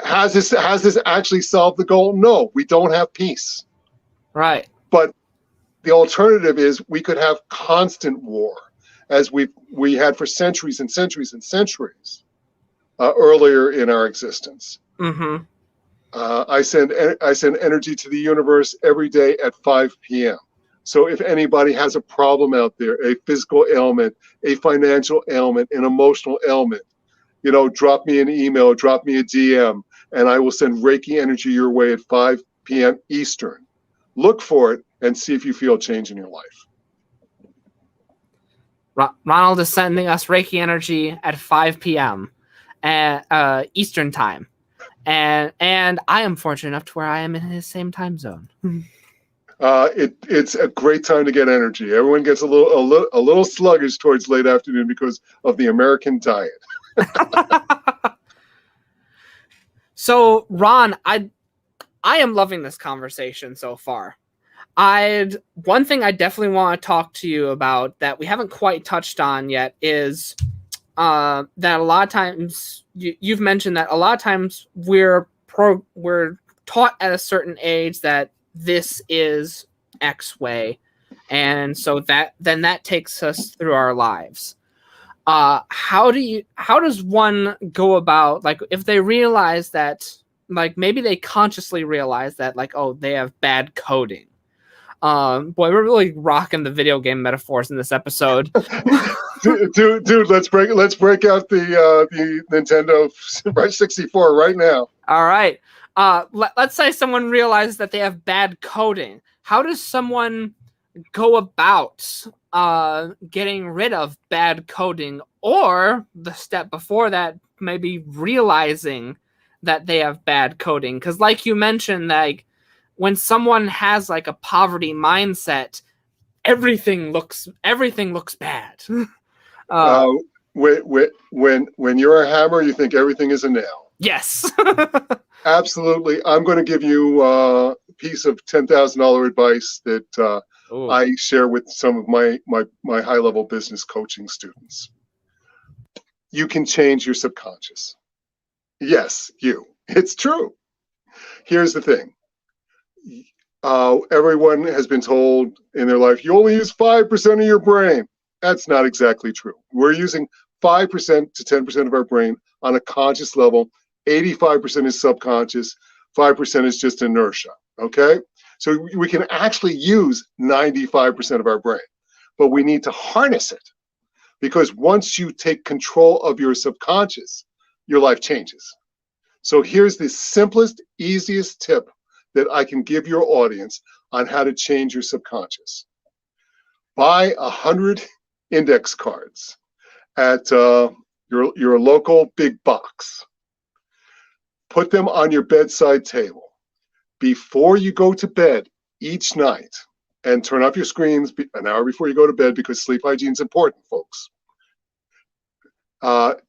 [SPEAKER 2] Has this actually solved the goal? No, we don't have peace.
[SPEAKER 1] Right.
[SPEAKER 2] But the alternative is we could have constant war, as we had for centuries and centuries and centuries earlier in our existence.
[SPEAKER 1] Mm-hmm.
[SPEAKER 2] I send energy to the universe every day at 5 p.m. So if anybody has a problem out there, a physical ailment, a financial ailment, an emotional ailment, drop me an email, drop me a DM, and I will send Reiki energy your way at 5 p.m. Eastern. Look for it and see if you feel change in your life.
[SPEAKER 1] Ronald is sending us Reiki energy at 5 p.m. Eastern time. And I am fortunate enough to where I am in his same time zone.
[SPEAKER 2] It's a great time to get energy. Everyone gets a little sluggish towards late afternoon because of the American diet.
[SPEAKER 1] So, Ron, I am loving this conversation so far. One thing I definitely want to talk to you about that we haven't quite touched on yet is that a lot of times you've mentioned that a lot of times we're taught at a certain age that this is X way, and so that takes us through our lives. How does one go about, like, if they realize that, like, maybe they consciously realize that, like, oh, they have bad coding. Boy, we're really rocking the video game metaphors in this episode.
[SPEAKER 2] dude, let's break out the Nintendo 64 right now.
[SPEAKER 1] All right. Let's say someone realizes that they have bad coding. How does someone go about getting rid of bad coding, or the step before that, maybe realizing that they have bad coding? Because, like you mentioned, like, when someone has like a poverty mindset, everything looks bad.
[SPEAKER 2] When you're a hammer, you think everything is a nail.
[SPEAKER 1] Yes.
[SPEAKER 2] Absolutely. I'm going to give you a piece of $10,000 advice that I share with some of my high-level business coaching students. You can change your subconscious. Yes, you. It's true. Here's the thing. Everyone has been told in their life, you only use 5% of your brain. That's not exactly true. We're using 5% to 10% of our brain on a conscious level. 85% is subconscious. 5% is just inertia. Okay? So we can actually use 95% of our brain, but we need to harness it, because once you take control of your subconscious, your life changes. So here's the simplest, easiest tip that I can give your audience on how to change your subconscious. Buy 100 index cards at your local big box. Put them on your bedside table. Before you go to bed each night, and turn off your screens an hour before you go to bed, because sleep hygiene is important, folks.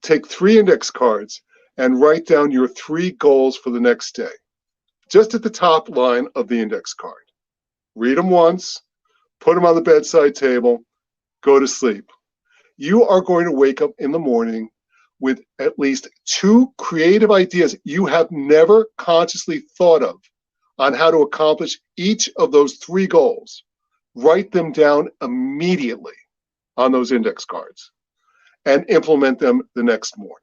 [SPEAKER 2] Take 3 index cards and write down your 3 goals for the next day, just at the top line of the index card. Read them once, put them on the bedside table, go to sleep. You are going to wake up in the morning with at least 2 creative ideas you have never consciously thought of on how to accomplish each of those 3 goals. Write them down immediately on those index cards and implement them the next morning.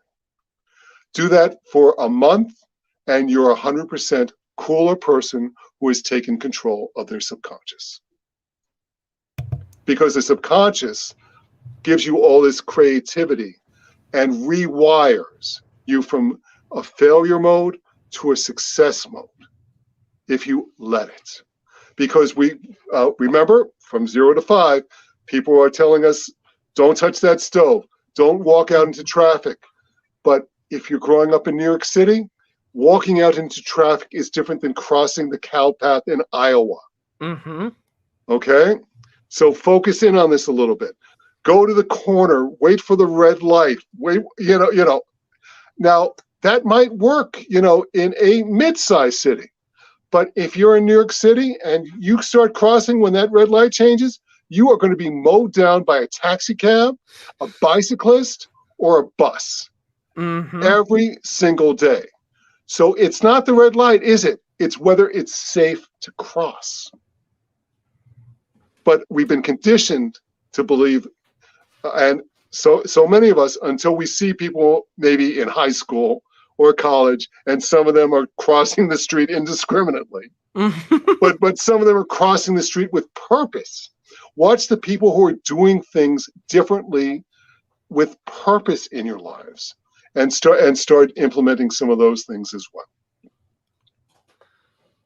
[SPEAKER 2] Do that for a month, and you're a 100% cooler person who has taken control of their subconscious. Because the subconscious gives you all this creativity and rewires you from a failure mode to a success mode, if you let it. Because we remember, from 0 to 5, people are telling us, don't touch that stove, don't walk out into traffic. But if you're growing up in New York City, walking out into traffic is different than crossing the cow path in Iowa.
[SPEAKER 1] Mm-hmm.
[SPEAKER 2] Okay? So focus in on this a little bit. Go to the corner, wait for the red light. Wait, Now, that might work, in a mid-sized city. But if you're in New York City and you start crossing when that red light changes, you are going to be mowed down by a taxi cab, a bicyclist, or a bus.
[SPEAKER 1] Mm-hmm.
[SPEAKER 2] Every single day. So it's not the red light, is it? It's whether it's safe to cross. But we've been conditioned to believe, and so many of us, until we see people maybe in high school or college, and some of them are crossing the street indiscriminately, but some of them are crossing the street with purpose. Watch the people who are doing things differently with purpose in your lives, and start implementing some of those things as well.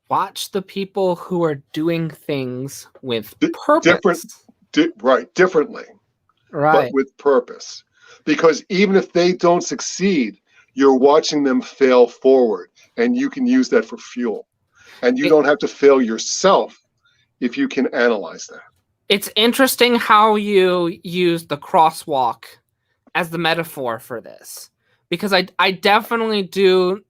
[SPEAKER 1] Watch the people who are doing things with purpose.
[SPEAKER 2] Differently.
[SPEAKER 1] Right.
[SPEAKER 2] But with purpose. Because even if they don't succeed, you're watching them fail forward, and you can use that for fuel. And you don't have to fail yourself if you can analyze that.
[SPEAKER 1] It's interesting how you use the crosswalk as the metaphor for this, because I definitely do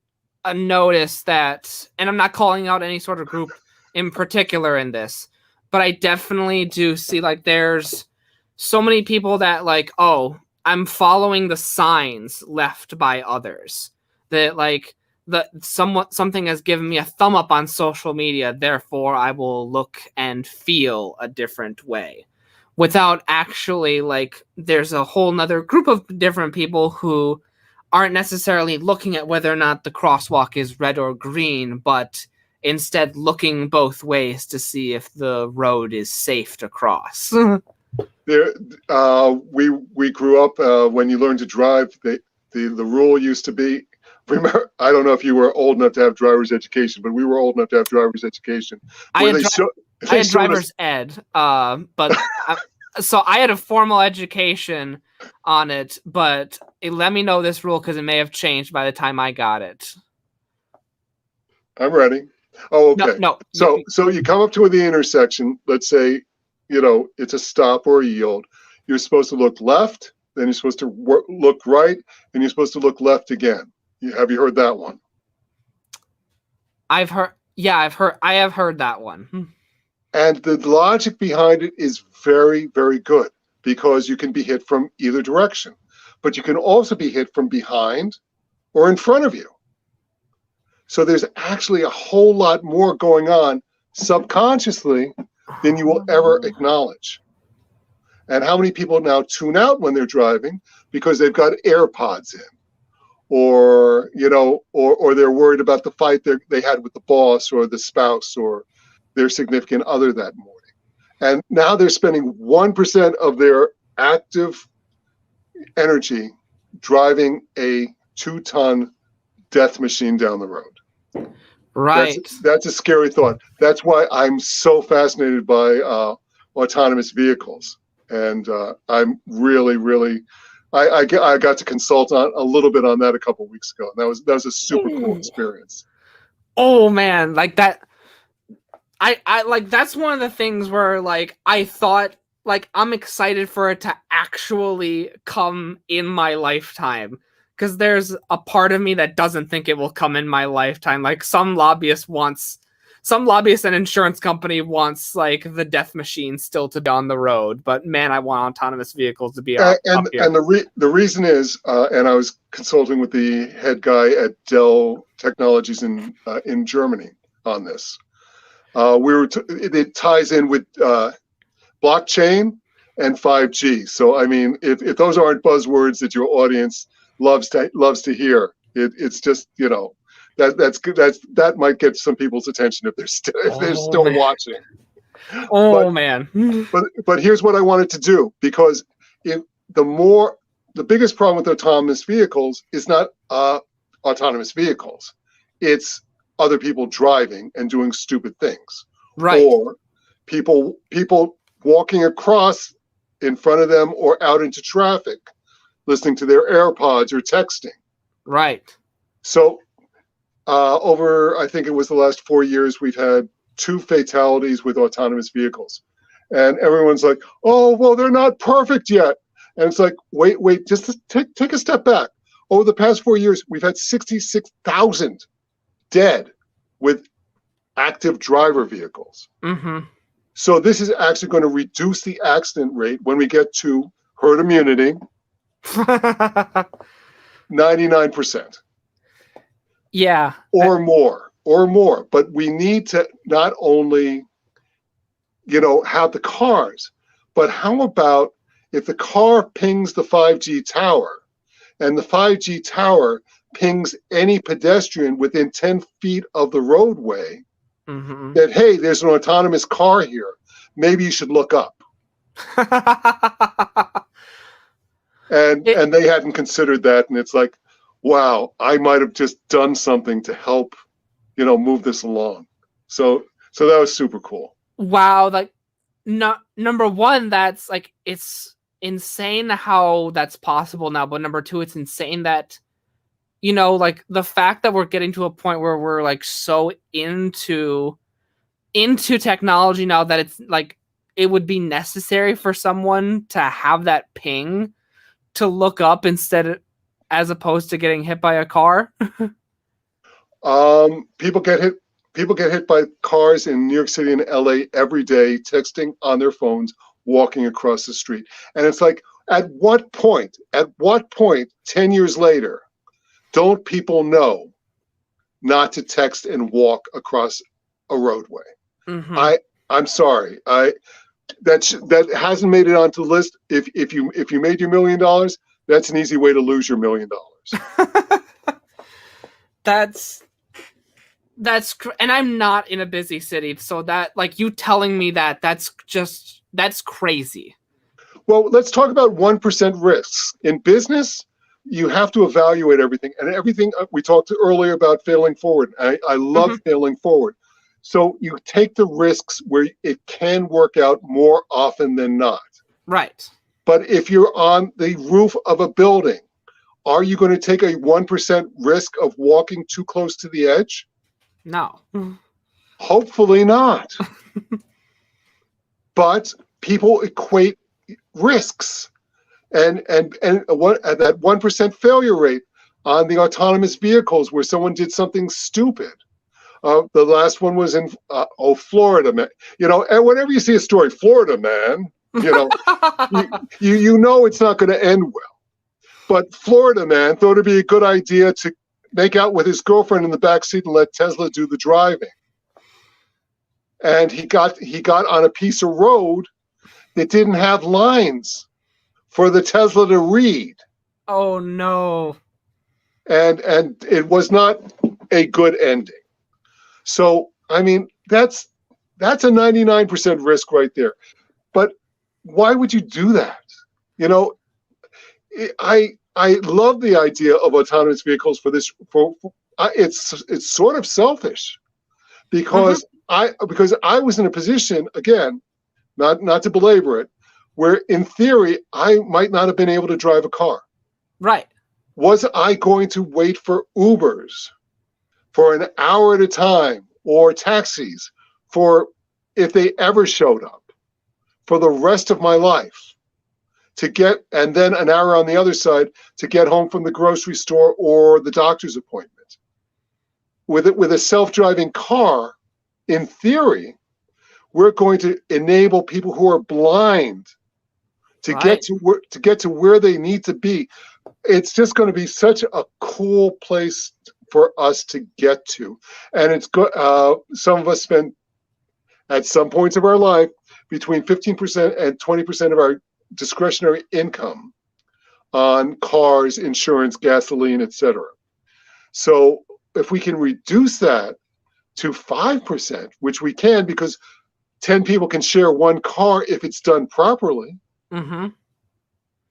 [SPEAKER 1] notice that, and I'm not calling out any sort of group in particular in this, but I definitely do see like there's so many people that like, oh, I'm following the signs left by others, that like something has given me a thumb up on social media, therefore I will look and feel a different way, without actually like there's a whole nother group of different people who aren't necessarily looking at whether or not the crosswalk is red or green, but instead looking both ways to see if the road is safe to cross.
[SPEAKER 2] We grew up when you learned to drive. The rule used to be, remember, I don't know if you were old enough to have driver's education, but we were old enough to have driver's education.
[SPEAKER 1] I had driver's ed, but so I had a formal education on it, but let me know this rule because it may have changed by the time I got it.
[SPEAKER 2] I'm ready. Oh, okay.
[SPEAKER 1] No.
[SPEAKER 2] So you come up to the intersection. Let's say, it's a stop or a yield. You're supposed to look left, then you're supposed to look right, and you're supposed to look left again. Have you heard that one?
[SPEAKER 1] I have heard that one.
[SPEAKER 2] And the logic behind it is very, very good, because you can be hit from either direction, but you can also be hit from behind or in front of you. So there's actually a whole lot more going on subconsciously than you will ever acknowledge. And how many people now tune out when they're driving because they've got AirPods in, or they're worried about the fight they had with the boss or the spouse or their significant other that morning. And now they're spending 1% of their active energy driving a 2-ton death machine down the road.
[SPEAKER 1] Right.
[SPEAKER 2] That's a scary thought. That's why I'm so fascinated by autonomous vehicles. And I'm really, really, I got to consult on a little bit on that a couple of weeks ago. And that was a super cool experience.
[SPEAKER 1] Oh man, like that. I like, that's one of the things where like I thought, like, I'm excited for it to actually come in my lifetime, because there's a part of me that doesn't think it will come in my lifetime. Like some lobbyist and insurance company wants like the death machine still to be on the road, but man, I want autonomous vehicles to be up here.
[SPEAKER 2] And the reason is, and I was consulting with the head guy at Dell Technologies in Germany on this. It ties in with blockchain and 5G. So I mean, if those aren't buzzwords that your audience loves to hear, it's just, that might get some people's attention if they're still watching.
[SPEAKER 1] Man.
[SPEAKER 2] But here's what I wanted to do, because the biggest problem with autonomous vehicles is not autonomous vehicles. It's other people driving and doing stupid things.
[SPEAKER 1] Right.
[SPEAKER 2] Or people walking across in front of them or out into traffic, listening to their AirPods or texting.
[SPEAKER 1] Right.
[SPEAKER 2] So over, I think it was the last 4 years, we've had 2 fatalities with autonomous vehicles. And everyone's like, oh, well, they're not perfect yet. And it's like, wait, just take a step back. Over the past 4 years, we've had 66,000 dead with active driver vehicles.
[SPEAKER 1] Mm-hmm.
[SPEAKER 2] So this is actually going to reduce the accident rate when we get to herd immunity, 99%.
[SPEAKER 1] Yeah.
[SPEAKER 2] or more. But we need to not only, have the cars, but how about if the car pings the 5G tower and the 5G tower pings any pedestrian within 10 feet of the roadway that, hey, there's an autonomous car here. Maybe you should look up. And they hadn't considered that. And it's like, wow, I might have just done something to help, move this along. So that was super cool.
[SPEAKER 1] Wow. Like, number one, that's like, it's insane how that's possible now. But number two, it's insane that, like the fact that we're getting to a point where we're like so into technology now that it's like, it would be necessary for someone to have that ping to look up as opposed to getting hit by a car.
[SPEAKER 2] People get hit by cars in New York City and LA every day, texting on their phones, walking across the street. And it's like, at what point, 10 years later, don't people know not to text and walk across a roadway? I'm sorry. That hasn't made it onto the list. If you made your $1 million, that's an easy way to lose your $1 million.
[SPEAKER 1] And I'm not in a busy city, so that, like, you telling me that's crazy. Well,
[SPEAKER 2] let's talk about 1% risks in business. You have to evaluate everything, and everything we talked earlier about failing forward. I love failing forward. So you take the risks where it can work out more often than not.
[SPEAKER 1] Right.
[SPEAKER 2] But if you're on the roof of a building, are you going to take a 1% risk of walking too close to the edge?
[SPEAKER 1] No.
[SPEAKER 2] Hopefully not. But people equate risks and that 1% failure rate on the autonomous vehicles where someone did something stupid. The last one was in Florida, man. And whenever you see a story, Florida man, you know it's not going to end well. But Florida man thought it'd be a good idea to make out with his girlfriend in the back seat and let Tesla do the driving. And he got on a piece of road that didn't have lines for the Tesla to read.
[SPEAKER 1] Oh no.
[SPEAKER 2] And it was not a good ending. So, I mean, that's a 99% risk right there. But why would you do that? I love the idea of autonomous vehicles for this. It's sort of selfish because I was in a position, again, not to belabor it, where in theory I might not have been able to drive a car.
[SPEAKER 1] Right.
[SPEAKER 2] Was I going to wait for Ubers for an hour at a time, or taxis for, if they ever showed up, for the rest of my life to get, and then an hour on the other side to get home from the grocery store or the doctor's appointment? With a self-driving car, in theory, we're going to enable people who are blind to get to where they need to be. It's just going to be such a cool place for us to get to. And it's good. Some of us spend, at some points of our life, between 15% and 20% of our discretionary income on cars, insurance, gasoline, etc. So if we can reduce that to 5%, which we can because 10 people can share one car if it's done properly,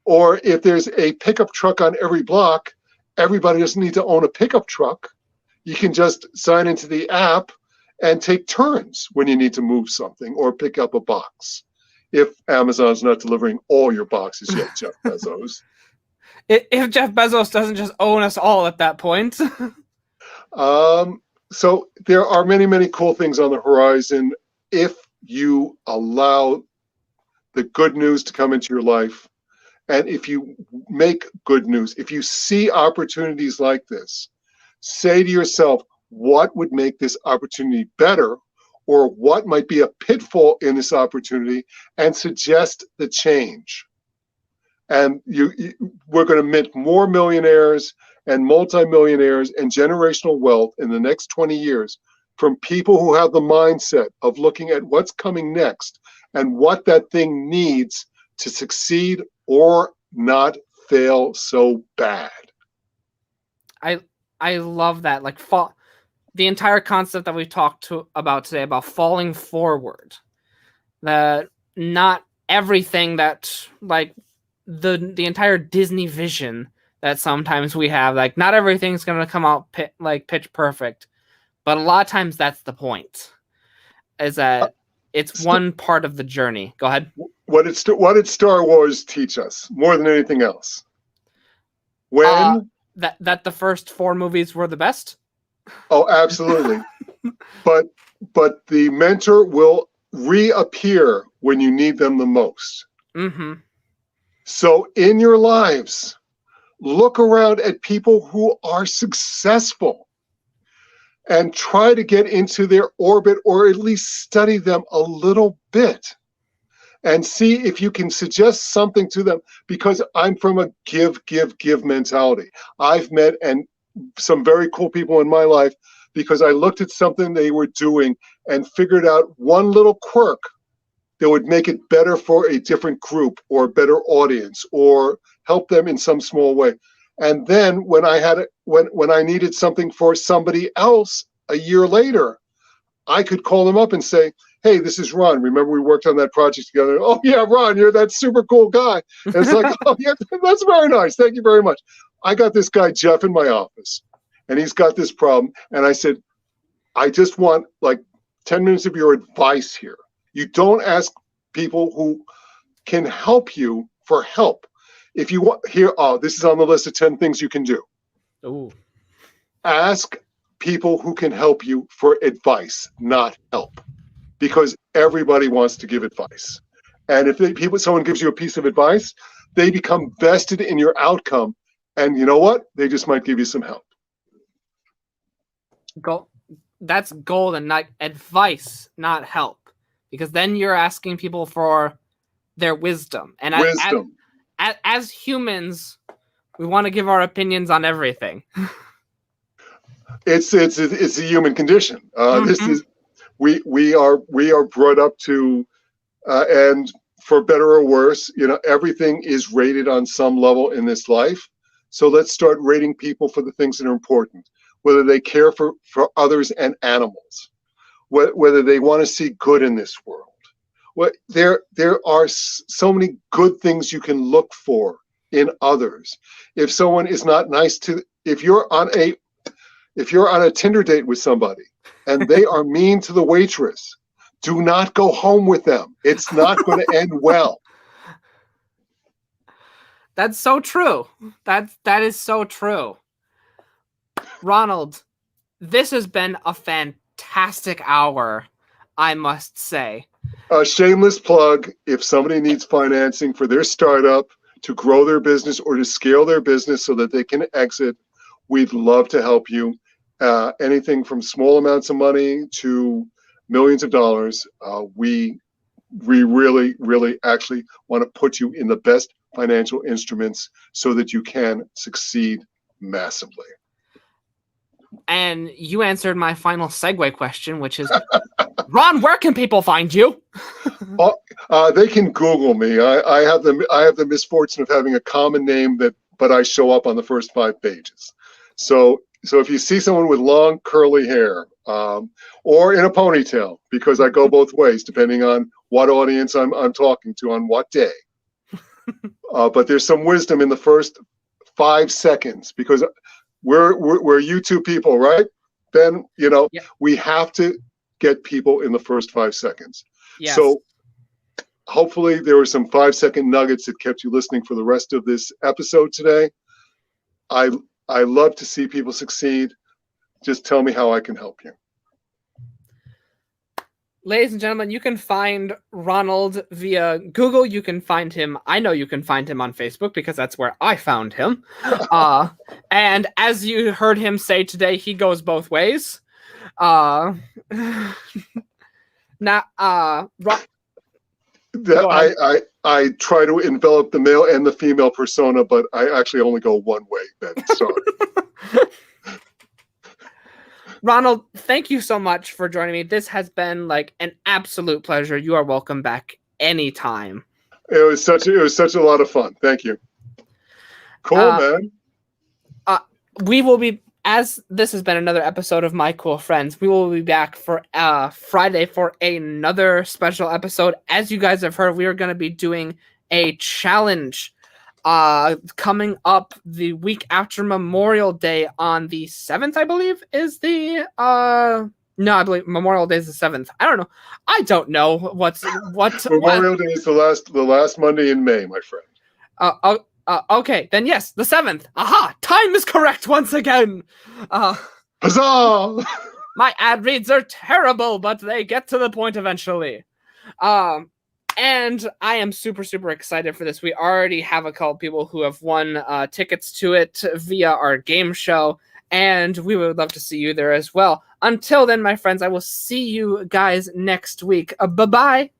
[SPEAKER 2] or if there's a pickup truck on every block, everybody doesn't need to own a pickup truck. You can just sign into the app and take turns when you need to move something or pick up a box. If Amazon's not delivering all your boxes yet, Jeff Bezos.
[SPEAKER 1] If Jeff Bezos doesn't just own us all at that point.
[SPEAKER 2] So there are many, many cool things on the horizon if you allow the good news to come into your life. And if you make good news, if you see opportunities like this, say to yourself, what would make this opportunity better, or what might be a pitfall in this opportunity, and suggest the change. And we're going to mint more millionaires, and multimillionaires and generational wealth in the next 20 years from people who have the mindset of looking at what's coming next and what that thing needs to succeed or not fail so bad.
[SPEAKER 1] I love that. Like the entire concept that we talked about today about falling forward. That not everything that like the entire Disney vision that sometimes we have, like not everything's going to come out pitch perfect, but a lot of times that's the point. Is that it's one part of the journey. Go ahead.
[SPEAKER 2] What did Star Wars teach us more than anything else? When
[SPEAKER 1] that the first 4 movies were the best?
[SPEAKER 2] Oh, absolutely. but the mentor will reappear when you need them the most.
[SPEAKER 1] Mm-hmm.
[SPEAKER 2] So in your lives, look around at people who are successful and try to get into their orbit, or at least study them a little bit and see if you can suggest something to them, because I'm from a give mentality. I've met some very cool people in my life because I looked at something they were doing and figured out one little quirk that would make it better for a different group or a better audience or help them in some small way. And then when I needed something for somebody else a year later, I could call them up and say, hey, this is Ron. Remember we worked on that project together? Oh yeah, Ron, you're that super cool guy. And it's like, oh yeah, that's very nice. Thank you very much. I got this guy, Jeff, in my office, and he's got this problem. And I said, I just want like 10 minutes of your advice here. You don't ask people who can help you for help. If you want here, this is on the list of 10 things you can do.
[SPEAKER 1] Ooh.
[SPEAKER 2] Ask people who can help you for advice, not help, because everybody wants to give advice. And if someone gives you a piece of advice, they become vested in your outcome. And you know what? They just might give you some help.
[SPEAKER 1] That's golden, not advice, not help. Because then you're asking people for their wisdom. And as humans, we want to give our opinions on everything.
[SPEAKER 2] It's a human condition. This is we are brought up to, and for better or worse, everything is rated on some level in this life. So let's start rating people for the things that are important, whether they care for others and animals, whether they want to see good in this world. There are so many good things you can look for in others. If someone is not nice if you're on a Tinder date with somebody and they are mean to the waitress, do not go home with them. It's not going to end well.
[SPEAKER 1] That's so true. That is so true. Ronald, this has been a fantastic hour, I must say.
[SPEAKER 2] A shameless plug, if somebody needs financing for their startup to grow their business or to scale their business so that they can exit, we'd love to help you. Anything from small amounts of money to millions of dollars. We really, really actually want to put you in the best financial instruments so that you can succeed massively.
[SPEAKER 1] And you answered my final segue question, which is, Ron, where can people find you?
[SPEAKER 2] They can Google me. I have the misfortune of having a common name but I show up on the first 5 pages. So if you see someone with long curly hair, or in a ponytail, because I go both ways depending on what audience I'm talking to on what day. But there's some wisdom in the first 5 seconds, because we're YouTube people, right? Ben, we have to get people in the first 5 seconds.
[SPEAKER 1] Yes.
[SPEAKER 2] So hopefully there were some 5-second nuggets that kept you listening for the rest of this episode today. I love to see people succeed. Just tell me how I can help you.
[SPEAKER 1] Ladies and gentlemen, you can find Ronald via Google. You can find him. I know you can find him on Facebook because that's where I found him. And as you heard him say today, he goes both ways. Go ahead.
[SPEAKER 2] I try to envelop the male and the female persona, but I actually only go one way, Ben. Sorry.
[SPEAKER 1] Ronald, thank you so much for joining me. This has been like an absolute pleasure. You are welcome back anytime.
[SPEAKER 2] It was such a lot of fun. Thank you. Cool, man.
[SPEAKER 1] We will be, as this has been another episode of My Cool Friends, we will be back for Friday for another special episode. As you guys have heard, we are going to be doing a challenge coming up the week after Memorial Day on the 7th, I believe, is the no, I believe Memorial Day is the 7th. I don't know what
[SPEAKER 2] Memorial Day is the last Monday in May, my friend.
[SPEAKER 1] Okay, then yes, the 7th. Aha! Time is correct once again!
[SPEAKER 2] Huzzah!
[SPEAKER 1] My ad reads are terrible, but they get to the point eventually. And I am super, super excited for this. We already have a couple people who have won tickets to it via our game show, and we would love to see you there as well. Until then, my friends, I will see you guys next week. Bye-bye!